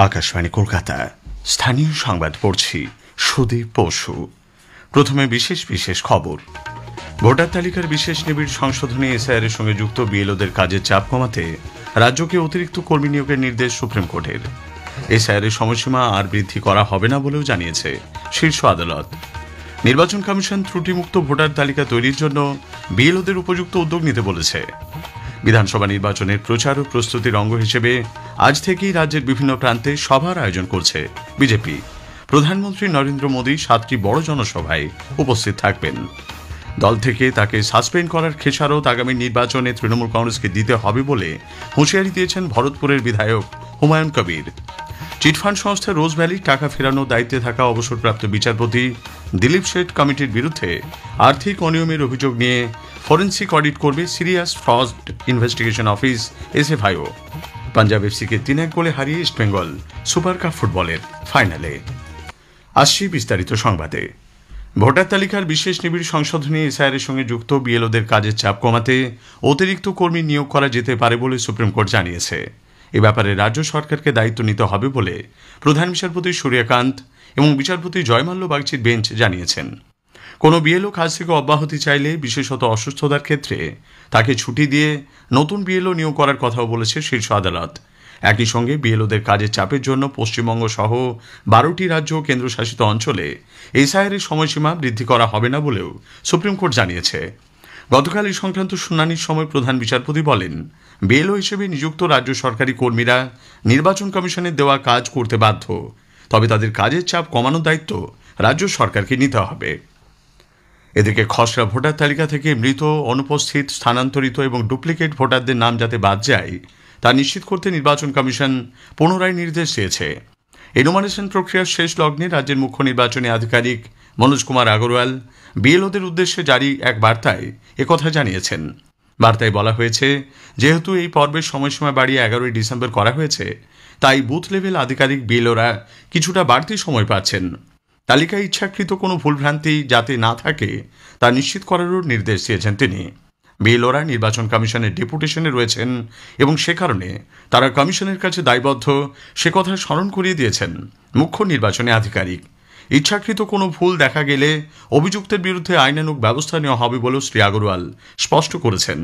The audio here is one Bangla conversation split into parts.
আকাশবাণী কলকাতা স্থানীয় সংবাদ পড়ছি সুদীপ বসু। প্রথমে বিশেষ বিশেষ খবর। ভোটার তালিকার বিশেষ নিবিড় সংশোধনী এসআইআর এর সঙ্গে যুক্ত বিএলওদের কাজের চাপ কমাতে রাজ্যকে অতিরিক্ত কর্মী নিয়োগের নির্দেশ সুপ্রিম কোর্টের। এসআইআর এর সময়সীমা আর বৃদ্ধি করা হবে না বলেও জানিয়েছে শীর্ষ আদালত। নির্বাচন কমিশন ত্রুটিমুক্ত ভোটার তালিকা তৈরির জন্য বিএলওদের উপযুক্ত উদ্যোগ নিতে বলেছে। বিধানসভা নির্বাচনের প্রচার ও প্রস্তুতির অঙ্গ হিসেবে আজ থেকেই রাজ্যের বিভিন্ন প্রান্তে সভার আয়োজন করছে বিজেপি। প্রধানমন্ত্রী নরেন্দ্র মোদী 7টি বড় জনসভায় উপস্থিত থাকবেন। দল থেকে তাকে সাসপেন্ড করার খেসারত আগামী নির্বাচনে তৃণমূল কংগ্রেসকে দিতে হবে বলে হুঁশিয়ারি দিয়েছেন ভরতপুরের বিধায়ক হুমায়ুন কবির। চিটফান্ড সংস্থা রোজ ভ্যালির টাকা ফেরানোর দায়িত্বে থাকা অবসরপ্রাপ্ত বিচারপতি দিলীপ শেঠ কমিটির বিরুদ্ধে আর্থিক অনিয়মের অভিযোগ নিয়ে ফরেন্সিক অডিট করবে serious fraud investigation office SFIO. Punjab এফসিকে 3-1 গোলে হারিয়ে ইস্টবেঙ্গল সুপার কাপ ফুটবলের ফাইনালে। আসছি বিস্তারিত সংবাদে। ভোটার তালিকার বিশেষ নিবিড় সংশোধনী এসআইআর এর সঙ্গে যুক্ত বিএলওদের কাজের চাপ কমাতে অতিরিক্ত কর্মী নিয়োগ করা যেতে পারে বলে সুপ্রিম কোর্ট জানিয়েছে। এ ব্যাপারে রাজ্য সরকারকে দায়িত্ব নিতে হবে বলে প্রধান বিচারপতি সূর্যকান্ত এবং বিচারপতি জয়মাল্য বাগচির বেঞ্চ জানিয়েছেন। কোনো বিএলও কাজ থেকে অব্যাহতি চাইলে, বিশেষত অসুস্থতার ক্ষেত্রে, তাকে ছুটি দিয়ে নতুন বিএলও নিয়োগ করার কথাও বলেছে শীর্ষ আদালত। একই সঙ্গে বিএলওদের কাজের চাপের জন্য পশ্চিমবঙ্গ সহ 12টি রাজ্য ও কেন্দ্রশাসিত অঞ্চলে এসআইআর এর সময়সীমা বৃদ্ধি করা হবে না বলেও সুপ্রিম কোর্ট জানিয়েছে। গতকাল এই সংক্রান্ত শুনানির সময় প্রধান বিচারপতি বলেন, বিএলও হিসেবে নিযুক্ত রাজ্য সরকারি কর্মীরা নির্বাচন কমিশনের দেওয়া কাজ করতে বাধ্য, তবে তাদের কাজের চাপ কমানোর দায়িত্ব রাজ্য সরকারকে নিতে হবে। এদিকে খসড়া ভোটার তালিকা থেকে মৃত, অনুপস্থিত, স্থানান্তরিত এবং ডুপ্লিকেট ভোটারদের নাম যাতে বাদ যায় তা নিশ্চিত করতে নির্বাচন কমিশন পুনরায় নির্দেশ দিয়েছে। এনুমারেশন প্রক্রিয়ার শেষ লগ্নে রাজ্যের মুখ্য নির্বাচনী আধিকারিক মনোজ কুমার আগরওয়াল বিএলওদের উদ্দেশ্যে জারি এক বার্তায় একথা জানিয়েছেন। বার্তায় বলা হয়েছে, যেহেতু এই পর্বের সময়সীমা বাড়িয়ে 11ই ডিসেম্বর করা হয়েছে, তাই বুথ লেভেল আধিকারিক বিএলওরা কিছুটা বাড়তি সময় পাচ্ছেন। তালিকায় ইচ্ছাকৃত কোনো ভুলভ্রান্তি যাতে না থাকে তা নিশ্চিত করারও নির্দেশ দিয়েছেন তিনি। বিএলওরা নির্বাচন কমিশনের ডেপুটেশনে রয়েছেন এবং সে কারণে তারা কমিশনের কাছে দায়বদ্ধ, সে কথা স্মরণ করিয়ে দিয়েছেন মুখ্য নির্বাচনী আধিকারিক। ইচ্ছাকৃত কোনো ভুল দেখা গেলে অভিযুক্তের বিরুদ্ধে আইনানুগ ব্যবস্থা নেওয়া হবে বলেও শ্রী আগরওয়াল স্পষ্ট করেছেন।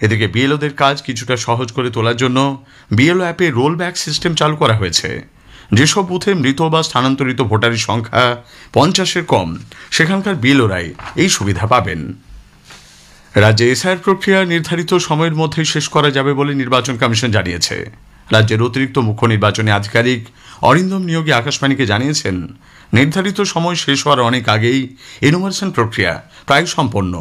এদিকে বিএলওদের কাজ কিছুটা সহজ করে তোলার জন্য বিএলও অ্যাপে রোল ব্যাক সিস্টেম চালু করা হয়েছে। যেসব বুথে মৃত বা স্থানান্তরিত ভোটারের সংখ্যা 50-এর কম, সেখানকার বিএলওরাই এই সুবিধা পাবেন। রাজ্যে এসআইআর প্রক্রিয়া নির্ধারিত সময়ের মধ্যে শেষ করা যাবে বলে নির্বাচন কমিশন জানিয়েছে। রাজ্যের অতিরিক্ত মুখ্য নির্বাচনী আধিকারিক অরিন্দম নিয়োগী আকাশবাণীকে জানিয়েছেন, নির্ধারিত সময় শেষ হওয়ার অনেক আগেই এনুমারেশন প্রক্রিয়া প্রায় সম্পন্ন।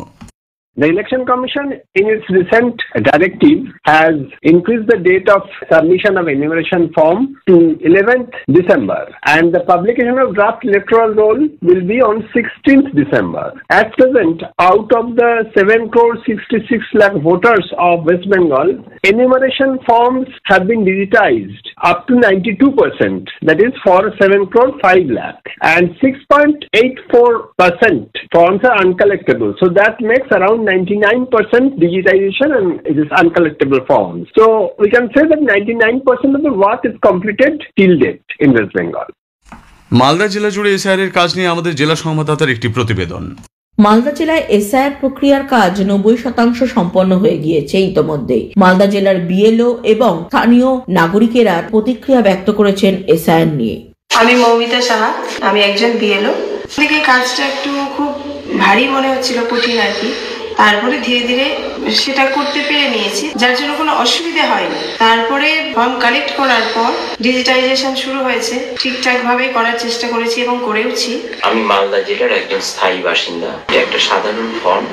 The Election Commission, in its recent directive, has increased the date of submission of enumeration form to 11th December, and the publication of draft electoral roll will be on 16th December. At present, out of the 7,66 lakh voters of West Bengal, enumeration forms have been digitized up to 92%, that is for 7,05 lakh, and 6.84% forms are uncollectible. So that makes around 99% digitization and it is uncollectible forms. So we can say that 99% of the work is completed till date in West Bengal. Malda জেলা জুড়ে এসআইআর এর কাজ নিয়ে আমাদের জেলা সংবাদদাতার একটি প্রতিবেদন। মালদা জেলায় এসআইআর প্রক্রিয়ার কাজ 90% সম্পন্ন হয়ে গিয়েছে ইতোমধ্যেই। মালদা জেলার বিএলও এবং স্থানীয় নাগরিকেরা প্রতিক্রিয়া ব্যক্ত করেছেন এসআইআর নিয়ে। আমি মৌমিতা সাহা, আমি একজন বিএলও। থেকে কাজটা একটু খুব ভারী মনে হচ্ছিল, কঠিন আর কি। তারপরে ধীরে ধীরে সেটা করতে পেরে নিয়েছি, যার জন্য কোনো অসুবিধা হয়নি। তারপরে ফর্ম কালেক্ট করার পর ডিজিটাইজেশন শুরু হয়েছে, ঠিকঠাক ভাবে করার চেষ্টা করেছি এবং করেওছি। আমি মালদা জেলার একজন স্থায়ী বাসিন্দা। একটা সাধারণ ফর্ম,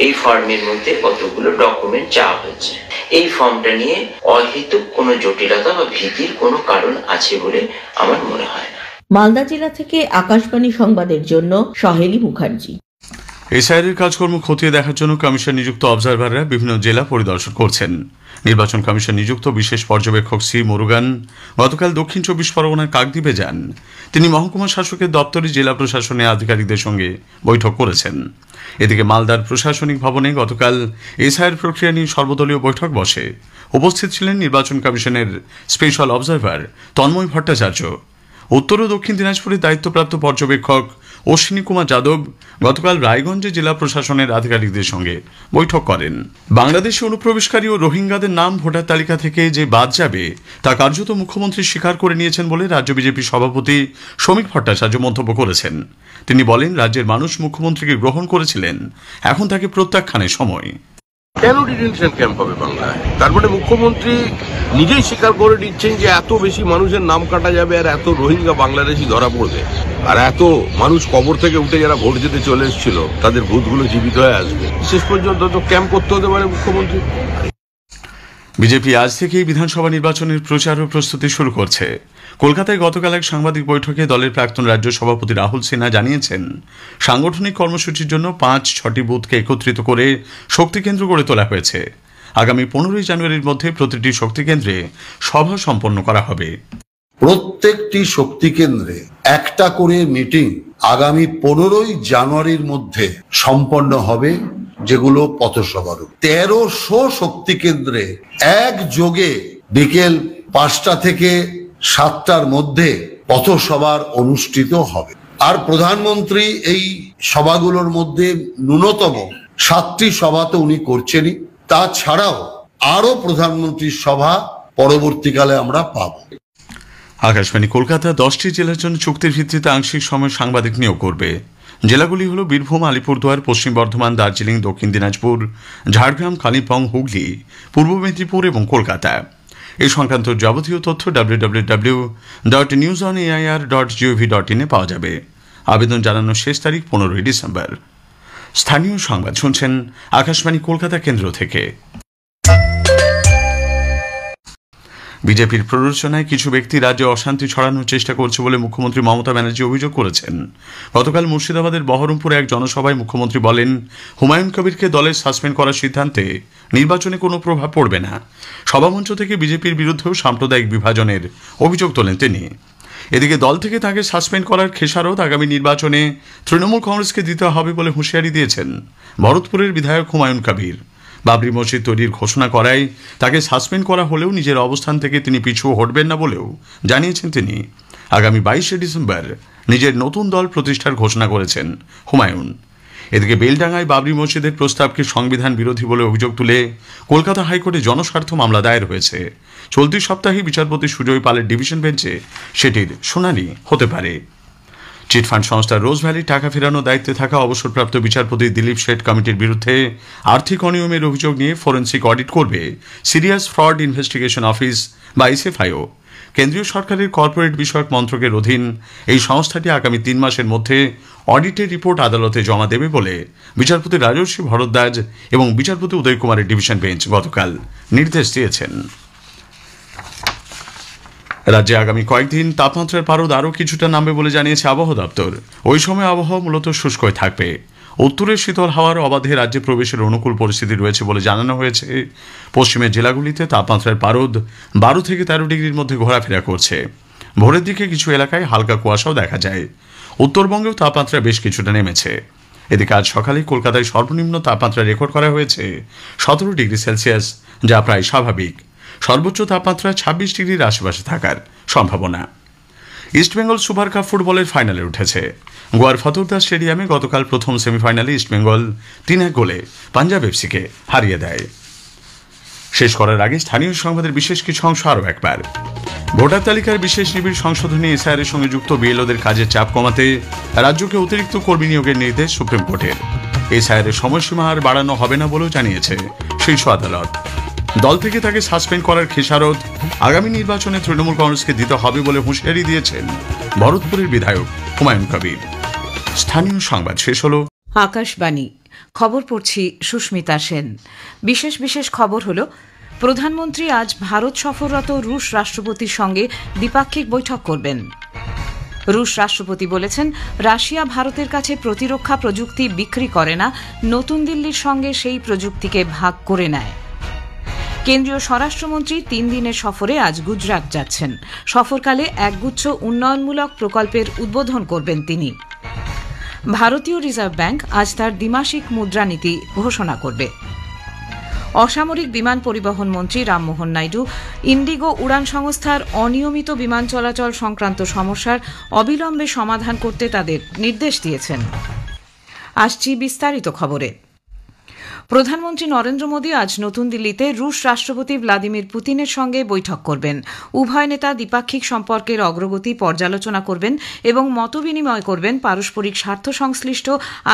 এই ফর্মের মধ্যে কতগুলো ডকুমেন্ট চাওয়া হচ্ছে। এই ফর্মটা নিয়ে অহেতুক কোনো জটিলতা বা ভীতির কোনো কারণ আছে বলে আমার মনে হয় না। মালদা জেলা থেকে আকাশবাণী সংবাদের জন্য সহেলি মুখার্জি। এসআইআর এর কাজকর্ম খতিয়ে দেখার জন্য কমিশন নিযুক্ত অবজারভাররা বিভিন্ন জেলা পরিদর্শন করছেন। নির্বাচন কমিশন নিযুক্ত বিশেষ পর্যবেক্ষক সি মুরুগান গতকাল দক্ষিণ 24 পরগনার কাকদ্বীপে যান। তিনি মহকুমা শাসকের দপ্তরে জেলা প্রশাসনের আধিকারিকদের সঙ্গে বৈঠক করেছেন। এদিকে মালদার প্রশাসনিক ভবনে গতকাল এসআইআর প্রক্রিয়া নিয়ে সর্বদলীয় বৈঠক বসে। উপস্থিত ছিলেন নির্বাচন কমিশনের স্পেশাল অবজারভার তন্ময় ভট্টাচার্য। উত্তর ও দক্ষিণ দিনাজপুরের দায়িত্বপ্রাপ্ত পর্যবেক্ষক অশ্বিনী কুমার যাদব গতকাল রায়গঞ্জে জেলা প্রশাসনের আধিকারিকদের সঙ্গে বৈঠক করেন। বাংলাদেশে অনুপ্রবেশকারী ও রোহিঙ্গাদের নাম ভোটার তালিকা থেকে যে বাদ যাবে তা কার্যত মুখ্যমন্ত্রী স্বীকার করে নিয়েছেন বলে রাজ্য বিজেপি সভাপতি শ্রমিক ভট্টাচার্য মন্তব্য করেছেন। তিনি বলেন, রাজ্যের মানুষ মুখ্যমন্ত্রীকে গ্রহণ করেছিলেন, এখন তাকে প্রত্যাখ্যানের সময়। কেন ডিটেনশন ক্যাম্প হবে বাংলায়? তারপরে মুখ্যমন্ত্রী নিজেই স্বীকার করে নিচ্ছেন যে এত বেশি মানুষের নাম কাটা যাবে, আর এত রোহিঙ্গা বাংলাদেশি ধরা পড়বে, আর এত মানুষ কবর থেকে উঠে যারা ভোট দিতে চলে এসেছিল তাদের ভূতগুলো জীবিত হয়ে আসবে। শেষ পর্যন্ত তো ক্যাম্প করতে হতে পারে মুখ্যমন্ত্রী। বিজেপি আজ থেকেই বিধানসভা নির্বাচনের প্রচার ও প্রস্তুতি শুরু করছে। কলকাতায় গতকাল এক সাংবাদিক বৈঠকে দলের প্রাক্তন রাজ্য সভাপতি রাহুল সিনহা জানিয়েছেন, সাংগঠনিক কর্মসূচির জন্য 5-6টি বুথকে একত্রিত করে শক্তি কেন্দ্র গড়ে তোলা হয়েছে। আগামী 15 জানুয়ারির মধ্যে প্রতিটি শক্তি কেন্দ্রে সভা সম্পন্ন করা হবে। প্রত্যেকটি শক্তি কেন্দ্রে একটা করে মিটিং আগামী 15 জানুয়ারির মধ্যে সম্পন্ন হবে, যেগুলো পথসভারূপ। 1300 শক্তি কেন্দ্রে একযোগে বিকেল 5টা থেকে 7টার মধ্যে পথসভার অনুষ্ঠিত হবে। আর প্রধানমন্ত্রী এই সভাগুলোর মধ্যে ন্যূনতম 7টি সভা তো উনি করছেনই, তাছাড়াও আরো প্রধানমন্ত্রীর সভা পরবর্তীকালে আমরা পাব। আকাশবাণী কলকাতা 10টি জেলার জন্য চুক্তির ভিত্তিতে আংশিক সময় সাংবাদিক নিয়োগ করবে। জেলাগুলি হল বীরভূম, আলিপুরদুয়ার, পশ্চিম বর্ধমান, দার্জিলিং, দক্ষিণ দিনাজপুর, ঝাড়গ্রাম, কালিম্পং, হুগলি, পূর্ব মেদিনীপুর এবং কলকাতা। এই সংক্রান্ত যাবতীয় তথ্য www.newsonair.gov.in এ পাওয়া যাবে। আবেদন জানানোর শেষ তারিখ 15 ডিসেম্বর। স্থানীয় সংবাদ শুনছেন আকাশবাণী কলকাতা কেন্দ্র থেকে। বিজেপির প্ররোচনায় কিছু ব্যক্তি রাজ্যে অশান্তি ছড়ানোর চেষ্টা করছে বলে মুখ্যমন্ত্রী মমতা ব্যানার্জি অভিযোগ করেছেন। গতকাল মুর্শিদাবাদের বহরমপুরে এক জনসভায় মুখ্যমন্ত্রী বলেন, হুমায়ুন কবিরকে দলের সাসপেন্ড করার সিদ্ধান্তে নির্বাচনে কোনো প্রভাব পড়বে না। সভামঞ্চ থেকে বিজেপির বিরুদ্ধেও সাম্প্রদায়িক বিভাজনের অভিযোগ তোলেন তিনি। এদিকে দল থেকে তাকে সাসপেন্ড করার খেসারত আগামী নির্বাচনে তৃণমূল কংগ্রেসকে দিতে হবে বলে হুঁশিয়ারি দিয়েছেন ভরতপুরের বিধায়ক হুমায়ুন কবির। বাবরি মসজিদ তৈরির ঘোষণা করায় তাকে সাসপেন্ড করা হলেও নিজের অবস্থান থেকে তিনি পিছু হটবেন না বলেও জানিয়েছেন তিনি। আগামী 22 ডিসেম্বর নিজের নতুন দল প্রতিষ্ঠার ঘোষণা করেছেন হুমায়ুন। এদিকে বেলডাঙ্গায় বাবরি মসজিদের প্রস্তাবকে সংবিধান বিরোধী বলে অভিযোগ তুলে কলকাতা হাইকোর্টে জনস্বার্থ মামলা দায়ের হয়েছে। চলতি সপ্তাহে বিচারপতি সুজয় পালের ডিভিশন বেঞ্চে সেটির শুনানি হতে পারে। চিটফান্ড সংস্থা রোজ ভ্যালি টাকা ফেরানোর দায়িত্বে থাকা অবসরপ্রাপ্ত বিচারপতি দিলীপ শেঠ কমিটির বিরুদ্ধে আর্থিক অনিয়মের অভিযোগ নিয়ে ফরেন্সিক অডিট করবে সিরিয়াস ফ্রড ইনভেস্টিগেশন অফিস বা এসএফআইও। কেন্দ্রীয় সরকারের কর্পোরেট বিষয়ক মন্ত্রকের অধীন এই সংস্থাটি আগামী 3 মাসের মধ্যে অডিটের রিপোর্ট আদালতে জমা দেবে বলে বিচারপতি রাজর্ষি ভরদ্বাজ এবং বিচারপতি উদয় কুমারের ডিভিশন বেঞ্চ গতকাল নির্দেশ দিয়েছেন। রাজ্যে আগামী কয়েকদিন তাপমাত্রার পারদ আরও কিছুটা নামবে বলে জানিয়েছে আবহাওয়া দপ্তর। ওই সময় আবহাওয়া মূলত শুষ্কই থাকবে। উত্তরের শীতল হাওয়ার অবাধে রাজ্যে প্রবেশের অনুকূল পরিস্থিতি রয়েছে বলে জানানো হয়েছে। পশ্চিমের জেলাগুলিতে তাপমাত্রার পারদ 12 থেকে 13 ডিগ্রির মধ্যে ঘোরাফেরা করছে। ভোরের দিকে কিছু এলাকায় হালকা কুয়াশাও দেখা যায়। উত্তরবঙ্গেও তাপমাত্রা বেশ কিছুটা নেমেছে। এদিকে আজ সকালে কলকাতায় সর্বনিম্ন তাপমাত্রা রেকর্ড করা হয়েছে 17 ডিগ্রি সেলসিয়াস, যা প্রায় স্বাভাবিক। সর্বোচ্চ তাপমাত্রা 26 ডিগ্রির আশেপাশে থাকার সম্ভাবনা। ইস্টবেঙ্গল সুপার কাপ ফুটবলের ফাইনালে উঠেছে। গোয়ার ফতোরদাস স্টেডিয়ামে গতকাল প্রথম সেমিফাইনালে ইস্টবেঙ্গল 3-1 গোলে পাঞ্জাব এফসিকে হারিয়ে দেয়। শেষ করার আগে স্থানীয় সংবাদের বিশেষ কিছু অংশ আরও একবার। ভোটার তালিকার বিশেষ নিবিড় সংশোধনী এসআইআর সঙ্গে যুক্ত বিএলওদের কাজের চাপ কমাতে রাজ্যকে অতিরিক্ত কর্মী নিয়োগের নির্দেশ সুপ্রিম কোর্টের। এসআইআর সময়সীমা আর বাড়ানো হবে না বলেও জানিয়েছে শীর্ষ আদালত। দল থেকে তাকে সাসপেন্ড করার খেসারত আগামী নির্বাচনে তৃণমূল কংগ্রেসকে দিতে হবে বলে হুঁশিয়ারি দিয়েছেন ভরতপুরের বিধায়ক হুমায়ুন কবির। স্থানীয় সংবাদ শেষ হলো। আকাশবাণী খবর পড়ছি সুস্মিতা সেন। বিশেষ খবর হলো, প্রধানমন্ত্রী আজ ভারত সফররত রুশ রাষ্ট্রপতির সঙ্গে দ্বিপাক্ষিক বৈঠক করবেন। রুশ রাষ্ট্রপতি বলেছেন, রাশিয়া ভারতের কাছে প্রতিরক্ষা প্রযুক্তি বিক্রি করে না, নতুন দিল্লির সঙ্গে সেই প্রযুক্তিকে ভাগ করে নেয়। কেন্দ্রীয় স্বরাষ্ট্রমন্ত্রী 3 দিনের সফরে আজ গুজরাট যাচ্ছেন। সফরকালে একগুচ্ছ উন্নয়নমূলক প্রকল্পের উদ্বোধন করবেন তিনি। ভারতীয় রিজার্ভ ব্যাংক আজ তার দ্বিমাসিক মুদ্রানীতি ঘোষণা করবে। অসামরিক বিমান পরিবহন মন্ত্রী রামমোহন নাইডু ইন্ডিগো উড়ান সংস্থার অনিয়মিত বিমান চলাচল সংক্রান্ত সমস্যার অবিলম্বে সমাধান করতে তাদের নির্দেশ দিয়েছেন। আসছি বিস্তারিত খবরে। প্রধানমন্ত্রী নরেন্দ্র মোদী আজ নতুন দিল্লিতে রুশ রাষ্ট্রপতি ভ্লাদিমির পুতিনের সঙ্গে বৈঠক করবেন। উভয় নেতা দ্বিপাক্ষিক সম্পর্কের অগ্রগতি পর্যালোচনা করবেন এবং মতবিনিময় করবেন পারস্পরিক স্বার্থ সংশ্লিষ্ট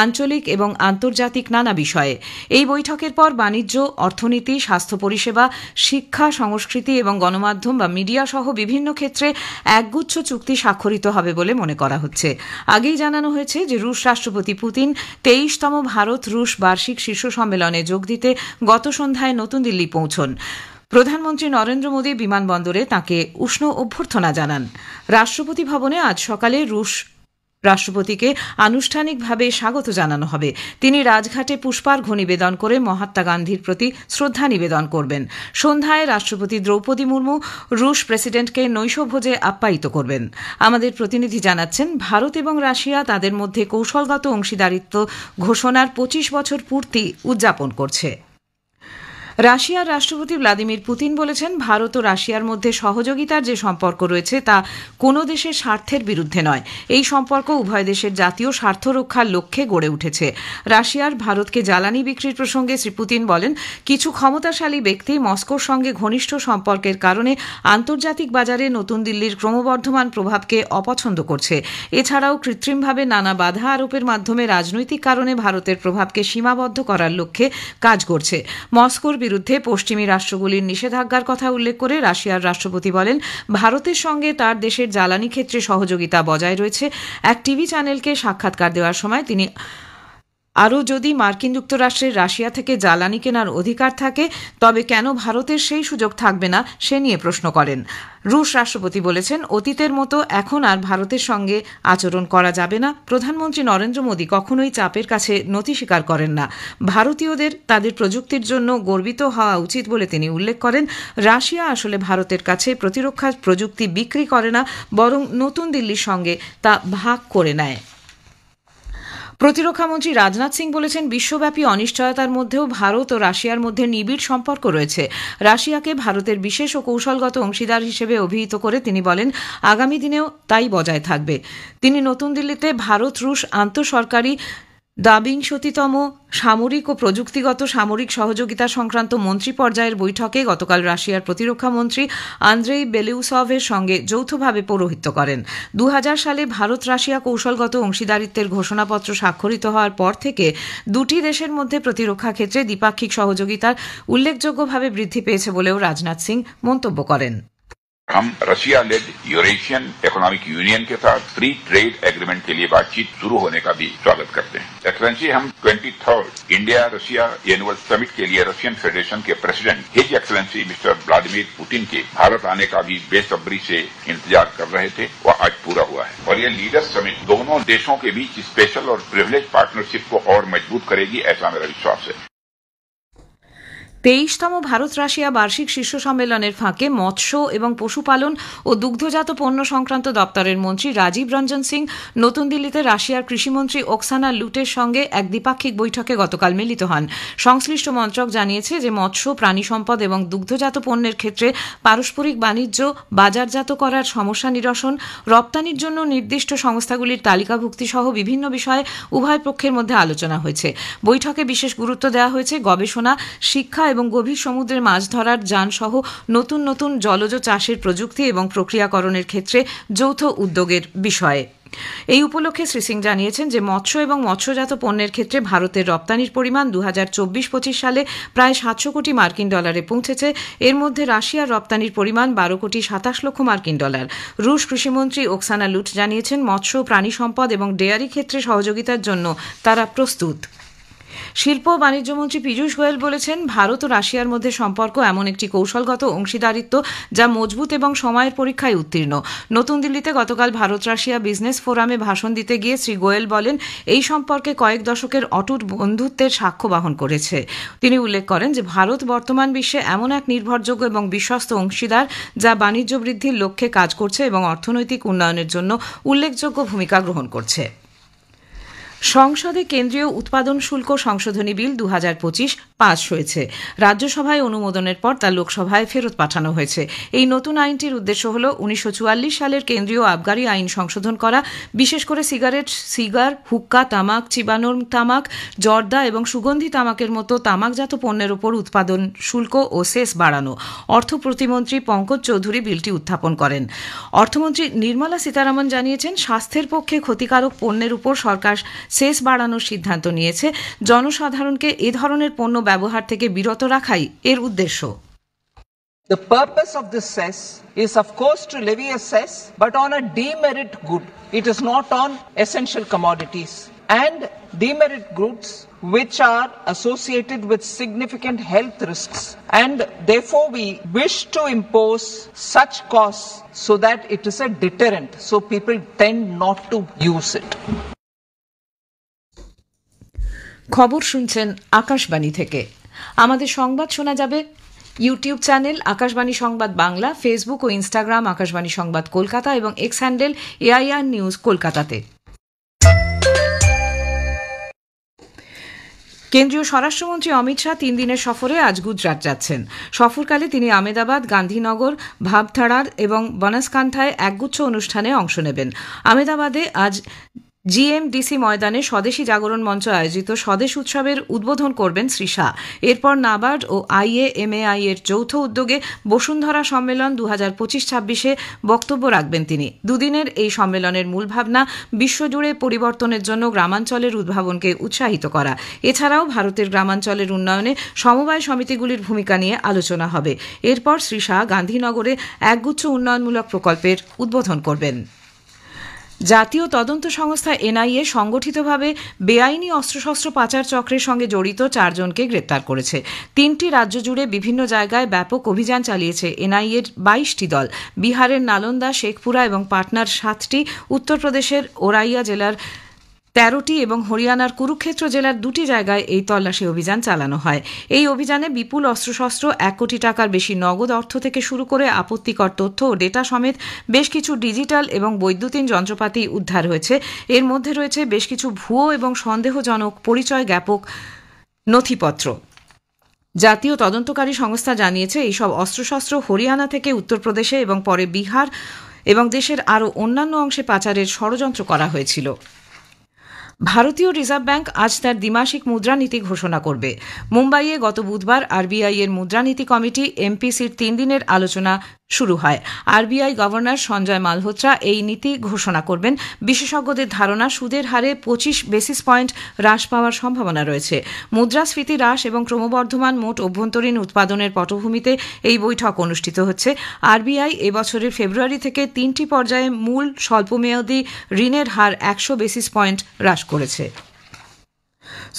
আঞ্চলিক এবং আন্তর্জাতিক নানা বিষয়ে। এই বৈঠকের পর বাণিজ্য, অর্থনীতি, স্বাস্থ্য পরিষেবা, শিক্ষা, সংস্কৃতি এবং গণমাধ্যম বা মিডিয়া সহ বিভিন্ন ক্ষেত্রে একগুচ্ছ চুক্তি স্বাক্ষরিত হবে বলে মনে করা হচ্ছে। আগেই জানানো হয়েছে যে রুশ রাষ্ট্রপতি পুতিন 23তম ভারত রুশ বার্ষিক শীর্ষ সম্মেলনে যোগ দিতে গত সন্ধ্যায় নতুন দিল্লি পৌঁছন। প্রধানমন্ত্রী নরেন্দ্র মোদী বিমানবন্দরে তাঁকে উষ্ণ অভ্যর্থনা জানান। রাষ্ট্রপতি ভবনে আজ সকালে রুশ রাষ্ট্রপতিকে আনুষ্ঠানিকভাবে স্বাগত জানানো হবে। তিনি রাজঘাটে পুষ্পার্ঘ্য নিবেদন করে মহাত্মা গান্ধীর প্রতি শ্রদ্ধা নিবেদন করবেন। সন্ধ্যায় রাষ্ট্রপতি দ্রৌপদী মুর্মু রুশ প্রেসিডেন্টকে নৈশভোজে আপ্যায়িত করবেন। আমাদের প্রতিনিধি জানাচ্ছেন, ভারত এবং রাশিয়া তাদের মধ্যে কৌশলগত অংশীদারিত্ব ঘোষণার 25 বছর পূর্তি উদযাপন করছে। রাশিয়ার রাষ্ট্রপতি ভ্লাদিমির পুতিন বলেছেন, ভারত ও রাশিয়ার মধ্যে সহযোগিতার যে সম্পর্ক রয়েছে তা কোনো দেশের স্বার্থের বিরুদ্ধে নয়। এই সম্পর্ক উভয় দেশের জাতীয় স্বার্থ রক্ষার লক্ষ্যে গড়ে উঠেছে। রাশিয়ার ভারতকে জ্বালানি বিক্রির প্রসঙ্গে শ্রী পুতিন বলেন, কিছু ক্ষমতাশালী ব্যক্তি মস্কোর সঙ্গে ঘনিষ্ঠ সম্পর্কের কারণে আন্তর্জাতিক বাজারে নতুন দিল্লির ক্রমবর্ধমান প্রভাবকে অপছন্দ করছে। এছাড়াও কৃত্রিমভাবে নানা বাধা আরোপের মাধ্যমে রাজনৈতিক কারণে ভারতের প্রভাবকে সীমাবদ্ধ করার লক্ষ্যে কাজ করছে। মস্কোর বিরুদ্ধে পশ্চিমী রাষ্ট্রগুলির নিষেধাজ্ঞার কথা উল্লেখ করে রাশিয়ার রাষ্ট্রপতি বলেন, ভারতের সঙ্গে তার দেশের জ্বালানি ক্ষেত্রে সহযোগিতা বজায় রয়েছে। এক টিভি চ্যানেলকে সাক্ষাৎকার দেওয়ার সময় তিনি আরও যদি মার্কিন যুক্তরাষ্ট্রের রাশিয়া থেকে জ্বালানি কেনার অধিকার থাকে তবে কেন ভারতের সেই সুযোগ থাকবে না সে নিয়ে প্রশ্ন করেন। রুশ রাষ্ট্রপতি বলেছেন, অতীতের মতো এখন আর ভারতের সঙ্গে আচরণ করা যাবে না। প্রধানমন্ত্রী নরেন্দ্র মোদী কখনোই চাপের কাছে নতি স্বীকার করেন না। ভারতীয়দের তাদের প্রযুক্তির জন্য গর্বিত হওয়া উচিত বলে তিনি উল্লেখ করেন। রাশিয়া আসলে ভারতের কাছে প্রতিরক্ষা প্রযুক্তি বিক্রি করে না, বরং নতুন দিল্লির সঙ্গে তা ভাগ করে নেয়। প্রতিরক্ষামন্ত্রী রাজনাথ সিং বলেছেন, বিশ্বব্যাপী অনিশ্চয়তার মধ্যেও ভারত ও রাশিয়ার মধ্যে নিবিড় সম্পর্ক রয়েছে। রাশিয়াকে ভারতের বিশেষ ও কৌশলগত অংশীদার হিসেবে অভিহিত করে তিনি বলেন, আগামী দিনেও তাই বজায় থাকবে। তিনি নতুন দিল্লিতে ভারত রুশ আন্তঃসরকারি ২২তম সামরিক ও প্রযুক্তিগত সামরিক সহযোগিতা সংক্রান্ত মন্ত্রী পর্যায়ের বৈঠকে গতকাল রাশিয়ার প্রতিরক্ষা মন্ত্রী আন্দ্রেই বেলেউসভের সঙ্গে যৌথভাবে পৌরোহিত্য করেন। 2000 সালে ভারত রাশিয়া কৌশলগত অংশীদারিত্বের ঘোষণাপত্র স্বাক্ষরিত হওয়ার পর থেকে দুটি দেশের মধ্যে প্রতিরক্ষা ক্ষেত্রে দ্বিপাক্ষিক সহযোগিতার উল্লেখযোগ্যভাবে বৃদ্ধি পেয়েছে বলেও রাজনাথ সিং মন্তব্য করেন। हम Russia led Eurasian economic union के साथ फ्री ट्रेड एग्रीमेंट के लिए बातचीत शुरू होने का भी स्वागत करते हैं। एक्सेलेंसी, हम 23rd India Russia annual summit के लिए रशियन फेडरेशन के president his excellency mister Vladimir Putin के भारत आने का भी बेसब्री से इंतजार कर रहे थे, वह आज पूरा हुआ है और ये लीडर्स समिट दोनों देशों के बीच स्पेशल और प्रिविलेज पार्टनरशिप को और मजबूत करेगी, ऐसा मेरा विश्वास है। 23তম ভারত রাশিয়া বার্ষিক শীর্ষ সম্মেলনের ফাঁকে মৎস্য এবং পশুপালন ও দুগ্ধজাত পণ্য সংক্রান্ত দপ্তরের মন্ত্রী রাজীব রঞ্জন সিং নতুন দিল্লিতে রাশিয়ার কৃষিমন্ত্রী ওকসানা লুটের সঙ্গে এক দ্বিপাক্ষিক বৈঠকে গতকাল মিলিত হন। সংশ্লিষ্ট মন্ত্রক জানিয়েছে যে মৎস্য, প্রাণী সম্পদ এবং দুগ্ধজাত পণ্যের ক্ষেত্রে পারস্পরিক বাণিজ্য, বাজারজাত করার সমস্যা নিরসন, রপ্তানির জন্য নির্দিষ্ট সংস্থাগুলির তালিকাভুক্তি সহ বিভিন্ন বিষয়ে উভয় পক্ষের মধ্যে আলোচনা হয়েছে। বৈঠকে বিশেষ গুরুত্ব দেওয়া হয়েছে গবেষণা, শিক্ষা এবং গভীর সমুদ্রে মাছ ধরার যান সহ নতুন নতুন জলজ চাষের প্রযুক্তি এবং প্রক্রিয়াকরণের ক্ষেত্রে যৌথ উদ্যোগের বিষয়ে। এই উপলক্ষে শ্রী সিং জানিয়েছেন যে মৎস্য এবং মৎস্যজাত পণ্যের ক্ষেত্রে ভারতের রপ্তানির পরিমাণ 2024-25 সালে প্রায় 700 কোটি মার্কিন ডলারে পৌঁছেছে। এর মধ্যে রাশিয়ার রপ্তানির পরিমাণ 12 কোটি 27 লক্ষ মার্কিন ডলার। রুশ কৃষিমন্ত্রী ওকসানা লুট জানিয়েছেন, মৎস্য, প্রাণী সম্পদ এবং ডেয়ারি ক্ষেত্রে সহযোগিতার জন্য তারা প্রস্তুত। শিল্প ও বাণিজ্য মন্ত্রী পীযূষ গোয়েল বলেছেন, ভারত ও রাশিয়ার মধ্যে সম্পর্ক এমন একটি কৌশলগত অংশীদারিত্ব যা মজবুত এবং সময়ের পরীক্ষায় উত্তীর্ণ। নতুন দিল্লিতে গতকাল ভারত রাশিয়া বিজনেস ফোরামে ভাষণ দিতে গিয়ে শ্রী গোয়েল বলেন, এই সম্পর্কে কয়েক দশকের অটুট বন্ধুত্বের সাক্ষ্য বহন করেছে। তিনি উল্লেখ করেন যে ভারত বর্তমান বিশ্বে এমন এক নির্ভরযোগ্য এবং বিশ্বস্ত অংশীদার যা বাণিজ্য বৃদ্ধির লক্ষ্যে কাজ করছে এবং অর্থনৈতিক উন্নয়নের জন্য উল্লেখযোগ্য ভূমিকা গ্রহণ করছে। সংসদে কেন্দ্রীয় উৎপাদন শুল্ক সংশোধনী বিল 2025 পাস হয়েছে। রাজ্যসভায় অনুমোদনের পর তা লোকসভায় ফেরত পাঠানো হয়েছে। এই নতুন আইনটির উদ্দেশ্য হল 1944 সালের কেন্দ্রীয় আবগারি আইন সংশোধন করা, বিশেষ করে সিগারেট, সিগার, হুক্কা, তামাক, চিবানোর তামাক, জর্দা এবং সুগন্ধি তামাকের মতো তামাকজাত পণ্যের উপর উৎপাদন শুল্ক ও সেস বাড়ানো। অর্থ প্রতিমন্ত্রী পঙ্কজ চৌধুরী বিলটি উত্থাপন করেন। অর্থমন্ত্রী নির্মলা সীতারামন জানিয়েছেন, স্বাস্থ্যের পক্ষে ক্ষতিকারক পণ্যের উপর সরকার সেস বাড়ানোর সিদ্ধান্ত নিয়েছে। জনসাধারণকে এ ধরনের পণ্য ব্যবহার থেকে বিরত রাখাই এর উদ্দেশ্য। The purpose of this cess is of course to levy a cess, but on a demerit good. It is not on essential commodities. And demerit goods which are associated with significant health risks. And therefore we wish to impose such costs so that it is a deterrent, so people tend not to use it. খবর শুনছেন আকাশবাণী থেকে। আমাদের সংবাদ শোনা যাবে ইউটিউব চ্যানেল আকাশবাণী সংবাদ বাংলা, ফেসবুক ও ইনস্টাগ্রাম আকাশবাণী সংবাদ কলকাতা এবং এক্স হ্যান্ডেল AIR নিউজ কলকাতাতে। কেন্দ্রীয় স্বরাষ্ট্রমন্ত্রী অমিত শাহ 3 দিনের সফরে আজ গুজরাট যাচ্ছেন। সফরকালে তিনি আমেদাবাদ, গান্ধীনগর, ভাবথাড়ার এবং বনাসকান্থায় একগুচ্ছ অনুষ্ঠানে অংশ নেবেন। আমেদাবাদে আজ GMDC ময়দানে স্বদেশী জাগরণ মঞ্চ আয়োজিত স্বদেশ উৎসবের উদ্বোধন করবেন শ্রী শাহ। এরপর নাবার্ড ও IAMAI এর যৌথ উদ্যোগে বসুন্ধরা সম্মেলন 2025-26 বক্তব্য রাখবেন তিনি। দুদিনের এই সম্মেলনের মূল ভাবনা বিশ্বজুড়ে পরিবর্তনের জন্য গ্রামাঞ্চলের উদ্ভাবনকে উৎসাহিত করা। এছাড়াও ভারতের গ্রামাঞ্চলের উন্নয়নে সমবায় সমিতিগুলির ভূমিকা নিয়ে আলোচনা হবে। এরপর শ্রী শাহ গান্ধীনগরে একগুচ্ছ উন্নয়নমূলক প্রকল্পের উদ্বোধন করবেন। জাতীয় তদন্ত সংস্থা NIA সংগঠিতভাবে বেআইনি অস্ত্রশস্ত্র পাচার চক্রের সঙ্গে জড়িত 4 জনকে গ্রেপ্তার করেছে। 3টি রাজ্য জুড়ে বিভিন্ন জায়গায় ব্যাপক অভিযান চালিয়েছে NIA-র 22টি দল। বিহারের নালন্দা, শেখপুরা এবং পাটনার 7টি, উত্তরপ্রদেশের ওরাইয়া জেলার 13টি এবং হরিয়ানার কুরুক্ষেত্র জেলার 2টি জায়গায় এই তল্লাশি অভিযান চালানো হয়। এই অভিযানে বিপুল অস্ত্রশস্ত্র, 1 কোটি টাকার বেশি নগদ অর্থ থেকে শুরু করে আপত্তিকর তথ্য ও ডেটা সমেত বেশ কিছু ডিজিটাল এবং বৈদ্যুতিন যন্ত্রপাতি উদ্ধার হয়েছে। এর মধ্যে রয়েছে বেশ কিছু ভুয়ো এবং সন্দেহজনক পরিচয় জ্ঞাপক নথিপত্র। জাতীয় তদন্তকারী সংস্থা জানিয়েছে, এইসব অস্ত্রশস্ত্র হরিয়ানা থেকে উত্তরপ্রদেশে এবং পরে বিহার এবং দেশের আরও অন্যান্য অংশে পাচারের ষড়যন্ত্র করা হয়েছিল। ভারতীয় রিজার্ভ ব্যাংক আজ তার দ্বিমাসিক মুদ্রানীতি ঘোষণা করবে। মুম্বাইয়ে গত বুধবার RBI এর মুদ্রানীতি কমিটি MPCর 3 দিনের আলোচনা শুরু হয়। RBI গভর্নর সঞ্জয় মালহোত্রা এই নীতি ঘোষণা করবেন। বিশেষজ্ঞদের ধারণা, সুদের হারে 25 বেসিস পয়েন্ট হ্রাস পাওয়ার সম্ভাবনা রয়েছে। মুদ্রাস্ফীতি হ্রাস এবং ক্রমবর্ধমান মোট অভ্যন্তরীণ উৎপাদনের পটভূমিতে এই বৈঠক অনুষ্ঠিত হচ্ছে। RBI এবছরের ফেব্রুয়ারি থেকে 3টি পর্যায়ে মূল স্বল্পমেয়াদী ঋণের হার 100 বেসিস পয়েন্ট হ্রাস করেছে।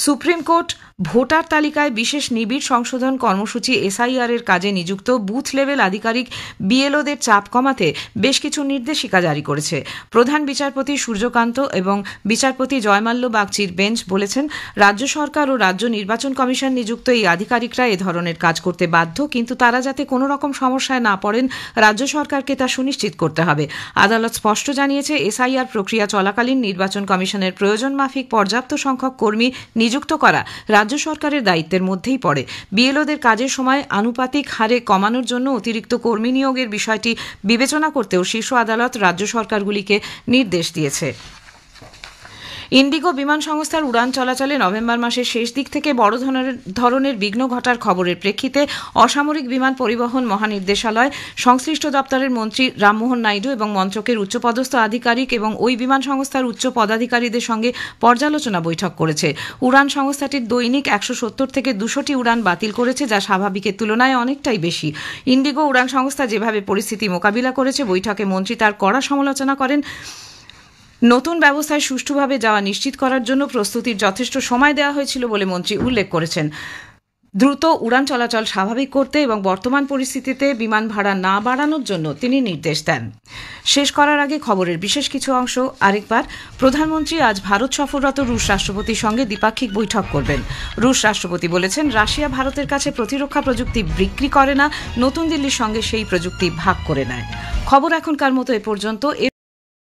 সুপ্রিম কোর্ট ভোটার তালিকায় বিশেষ নিবিড় সংশোধন কর্মসূচি SIR এর কাজে নিযুক্ত বুথ লেভেল আধিকারিক BLOদের চাপ কমাতে বেশ কিছু নির্দেশিকা জারি করেছে। প্রধান বিচারপতি সূর্যকান্ত এবং বিচারপতি জয়মাল্য বাগচির বেঞ্চ বলেছেন, রাজ্য সরকার ও রাজ্য নির্বাচন কমিশন নিযুক্ত এই আধিকারিকরা এ ধরনের কাজ করতে বাধ্য, কিন্তু তারা যাতে কোনো রকম সমস্যায় না পড়েন রাজ্য সরকারকে তা সুনিশ্চিত করতে হবে। আদালত স্পষ্ট জানিয়েছে, SIR প্রক্রিয়া চলাকালীন নির্বাচন কমিশনের প্রয়োজন মাফিক পর্যাপ্ত সংখ্যক কর্মী নিযুক্ত করা রাজ্য সরকারের দায়িত্বের মধ্যেই পড়ে। BLOদের কাজের সময় আনুপাতিক হারে কমানোর জন্য অতিরিক্ত কর্মী নিয়োগের বিষয়টি বিবেচনা করতেও শীর্ষ আদালত রাজ্য সরকারগুলিকে নির্দেশ দিয়েছে। ইন্ডিগো বিমান সংস্থার উড়ান চলাচলে নভেম্বর মাসের শেষ দিক থেকে বড় ধরনের বিঘ্ন ঘটার খবরের প্রেক্ষিতে অসামরিক বিমান পরিবহন মহানির্দেশালয় সংশ্লিষ্ট দপ্তরের মন্ত্রী রামমোহন নাইডু এবং মন্ত্রকের উচ্চপদস্থ আধিকারিক এবং ওই বিমান সংস্থার উচ্চ পদাধিকারীদের সঙ্গে পর্যালোচনা বৈঠক করেছে। উড়ান সংস্থাটির দৈনিক 170 থেকে 200টি উড়ান বাতিল করেছে, যা স্বাভাবিকের তুলনায় অনেকটাই বেশি। ইন্ডিগো উড়ান সংস্থা যেভাবে পরিস্থিতি মোকাবিলা করেছে, বৈঠকে মন্ত্রী তার কড়া সমালোচনা করেন। নতুন ব্যবস্থায় সুষ্ঠুভাবে যাওয়া নিশ্চিত করার জন্য প্রস্তুতির যথেষ্ট সময় দেওয়া হয়েছিল বলে মন্ত্রী উল্লেখ করেছেন। দ্রুত উড়ান চলাচল স্বাভাবিক করতে এবং বর্তমান পরিস্থিতিতে বিমান ভাড়া না বাড়ানোর জন্য তিনি নির্দেশ দেন। শেষ করার আগে খবরের বিশেষ কিছু অংশ আরেকবার। প্রধানমন্ত্রী আজ ভারত সফররত রুশ রাষ্ট্রপতির সঙ্গে দ্বিপাক্ষিক বৈঠক করবেন। রুশ রাষ্ট্রপতি বলেছেন, রাশিয়া ভারতের কাছে প্রতিরক্ষা প্রযুক্তি বিক্রি করে না, নতুন দিল্লির সঙ্গে সেই প্রযুক্তি ভাগ করে নেয়। খবর এখনকার মতো এ পর্যন্ত।